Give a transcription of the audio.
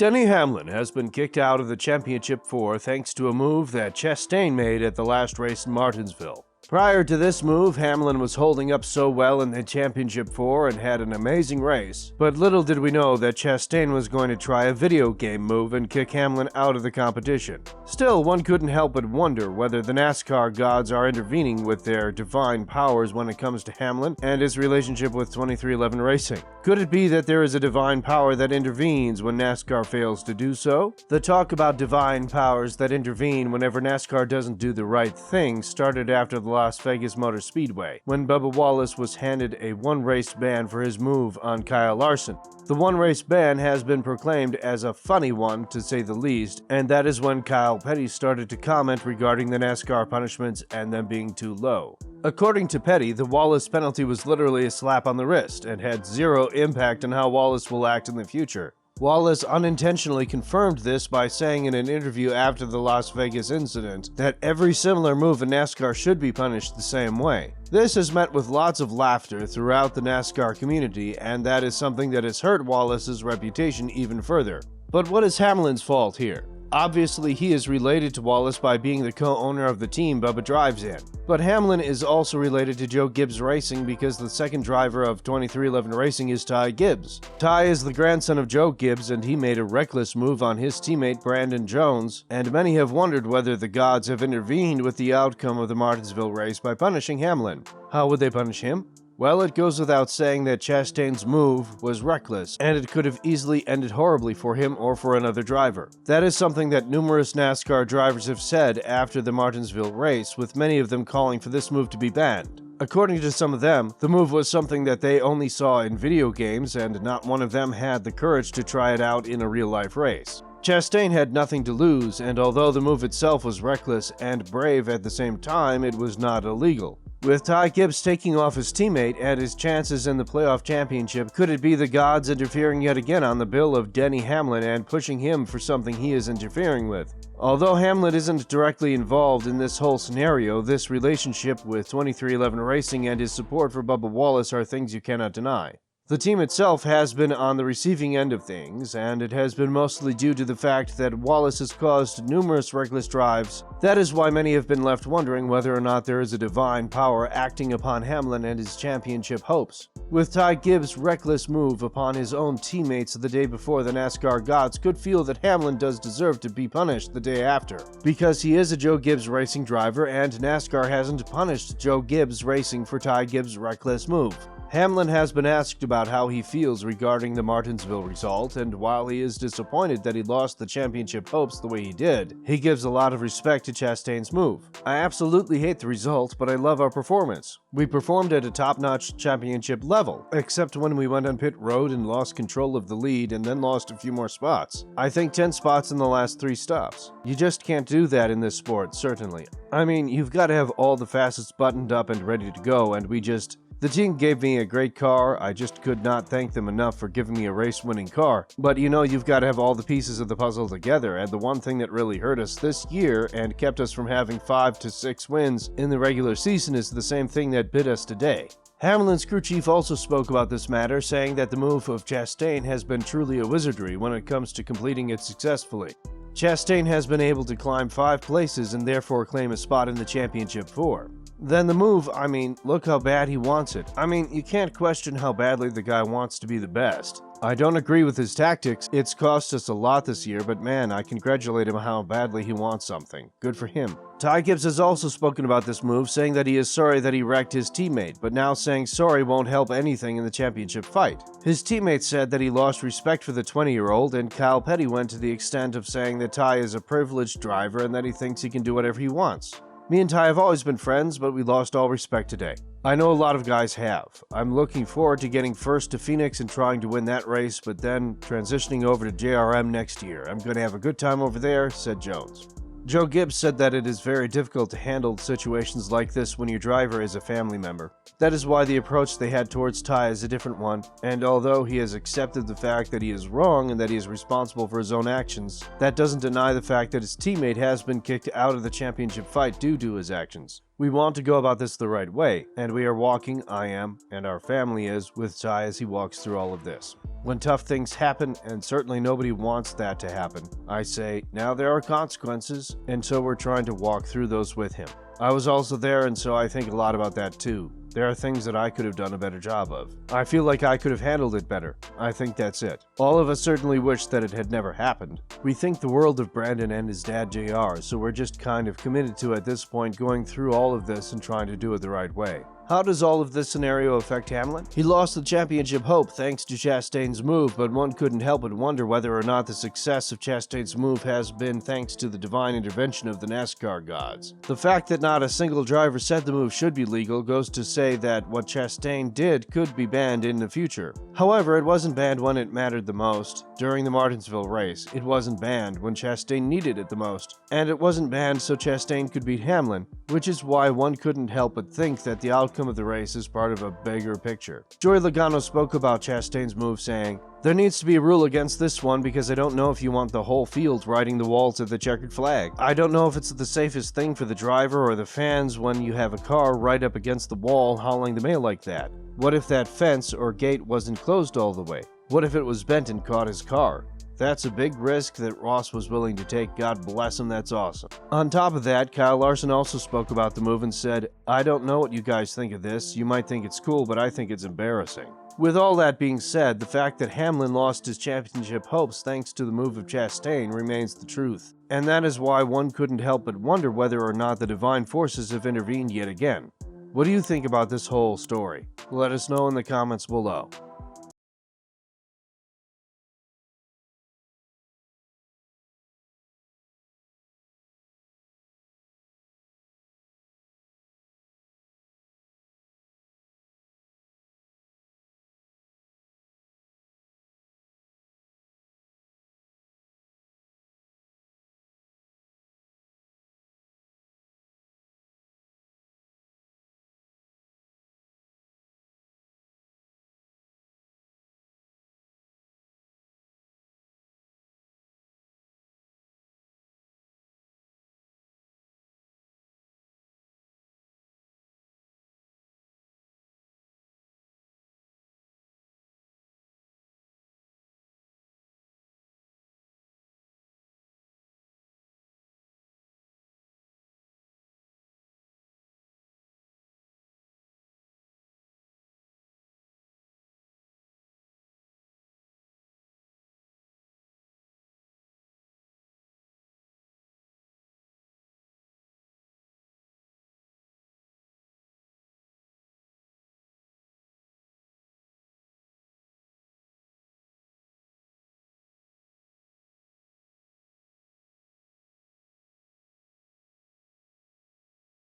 Denny Hamlin has been kicked out of the Championship 4 thanks to a move that Chastain made at the last race in Martinsville. Prior to this move, Hamlin was holding up so well in the Championship 4 and had an amazing race, but little did we know that Chastain was going to try a video game move and kick Hamlin out of the competition. Still, one couldn't help but wonder whether the NASCAR gods are intervening with their divine powers when it comes to Hamlin and his relationship with 2311 Racing. Could it be that there is a divine power that intervenes when NASCAR fails to do so? The talk about divine powers that intervene whenever NASCAR doesn't do the right thing started after the Las Vegas Motor Speedway, when Bubba Wallace was handed a one-race ban for his move on Kyle Larson. The one-race ban has been proclaimed as a funny one, to say the least, and that is when Kyle Petty started to comment regarding the NASCAR punishments and them being too low. According to Petty, the Wallace penalty was literally a slap on the wrist and had zero impact on how Wallace will act in the future. Wallace unintentionally confirmed this by saying in an interview after the Las Vegas incident that every similar move in NASCAR should be punished the same way. This has met with lots of laughter throughout the NASCAR community, and that is something that has hurt Wallace's reputation even further. But what is Hamlin's fault here? Obviously, he is related to Wallace by being the co-owner of the team Bubba drives in. But Hamlin is also related to Joe Gibbs Racing because the second driver of 2311 Racing is Ty Gibbs. Ty is the grandson of Joe Gibbs, and he made a reckless move on his teammate Brandon Jones, and many have wondered whether the gods have intervened with the outcome of the Martinsville race by punishing Hamlin. How would they punish him? Well, it goes without saying that Chastain's move was reckless, and it could have easily ended horribly for him or for another driver. That is something that numerous NASCAR drivers have said after the Martinsville race, with many of them calling for this move to be banned. According to some of them, the move was something that they only saw in video games, and not one of them had the courage to try it out in a real-life race. Chastain had nothing to lose, and although the move itself was reckless and brave at the same time, it was not illegal. With Ty Gibbs taking off his teammate and his chances in the playoff championship, could it be the gods interfering yet again on the bill of Denny Hamlin and pushing him for something he is interfering with? Although Hamlin isn't directly involved in this whole scenario, this relationship with 2311 Racing and his support for Bubba Wallace are things you cannot deny. The team itself has been on the receiving end of things, and it has been mostly due to the fact that Wallace has caused numerous reckless drives. That is why many have been left wondering whether or not there is a divine power acting upon Hamlin and his championship hopes. With Ty Gibbs' reckless move upon his own teammates the day before, the NASCAR gods could feel that Hamlin does deserve to be punished the day after, because he is a Joe Gibbs Racing driver and NASCAR hasn't punished Joe Gibbs Racing for Ty Gibbs' reckless move. Hamlin has been asked about how he feels regarding the Martinsville result, and while he is disappointed that he lost the championship hopes the way he did, he gives a lot of respect to Chastain's move. I absolutely hate the result, but I love our performance. We performed at a top-notch championship level, except when we went on pit road and lost control of the lead and then lost a few more spots. I think 10 spots in the last 3 stops. You just can't do that in this sport, certainly. I mean, you've got to have all the facets buttoned up and ready to go, and the team gave me a great car. I just could not thank them enough for giving me a race-winning car. But you know, you've got to have all the pieces of the puzzle together, and the one thing that really hurt us this year and kept us from having 5 to 6 wins in the regular season is the same thing that bit us today. Hamlin's crew chief also spoke about this matter, saying that the move of Chastain has been truly a wizardry when it comes to completing it successfully. Chastain has been able to climb 5 places and therefore claim a spot in the Championship 4. Then the move, I mean, look how bad he wants it. I mean, you can't question how badly the guy wants to be the best. I don't agree with his tactics. It's cost us a lot this year, but man, I congratulate him how badly he wants something. Good for him. Ty Gibbs has also spoken about this move, saying that he is sorry that he wrecked his teammate, but now saying sorry won't help anything in the championship fight. His teammate said that he lost respect for the 20-year-old, and Kyle Petty went to the extent of saying that Ty is a privileged driver and that he thinks he can do whatever he wants. Me and Ty have always been friends, but we lost all respect today. I know a lot of guys have. I'm looking forward to getting first to Phoenix and trying to win that race, but then transitioning over to JRM next year. I'm going to have a good time over there, said Jones. Joe Gibbs said that it is very difficult to handle situations like this when your driver is a family member. That is why the approach they had towards Ty is a different one, and although he has accepted the fact that he is wrong and that he is responsible for his own actions, that doesn't deny the fact that his teammate has been kicked out of the championship fight due to his actions. We want to go about this the right way, and we are walking, I am, and our family is, with Ty as he walks through all of this. When tough things happen, and certainly nobody wants that to happen, I say, now there are consequences, and so we're trying to walk through those with him. I was also there, and so I think a lot about that too. There are things that I could have done a better job of. I feel like I could have handled it better. I think that's it. All of us certainly wish that it had never happened. We think the world of Brandon and his dad JR, so we're just kind of committed to at this point going through all of this and trying to do it the right way. How does all of this scenario affect Hamlin? He lost the championship hope thanks to Chastain's move, but one couldn't help but wonder whether or not the success of Chastain's move has been thanks to the divine intervention of the NASCAR gods. The fact that not a single driver said the move should be legal goes to say that what Chastain did could be banned in the future. However, it wasn't banned when it mattered the most. During the Martinsville race, it wasn't banned when Chastain needed it the most. And it wasn't banned so Chastain could beat Hamlin, which is why one couldn't help but think that the outcome of the race is part of a bigger picture. Joey Logano spoke about Chastain's move saying, "There needs to be a rule against this one because I don't know if you want the whole field riding the walls of the checkered flag. I don't know if it's the safest thing for the driver or the fans when you have a car right up against the wall hauling the mail like that. What if that fence or gate wasn't closed all the way? What if it was bent and caught his car? That's a big risk that Ross was willing to take. God bless him, that's awesome." On top of that, Kyle Larson also spoke about the move and said, "I don't know what you guys think of this. You might think it's cool, but I think it's embarrassing." With all that being said, the fact that Hamlin lost his championship hopes thanks to the move of Chastain remains the truth. And that is why one couldn't help but wonder whether or not the divine forces have intervened yet again. What do you think about this whole story? Let us know in the comments below.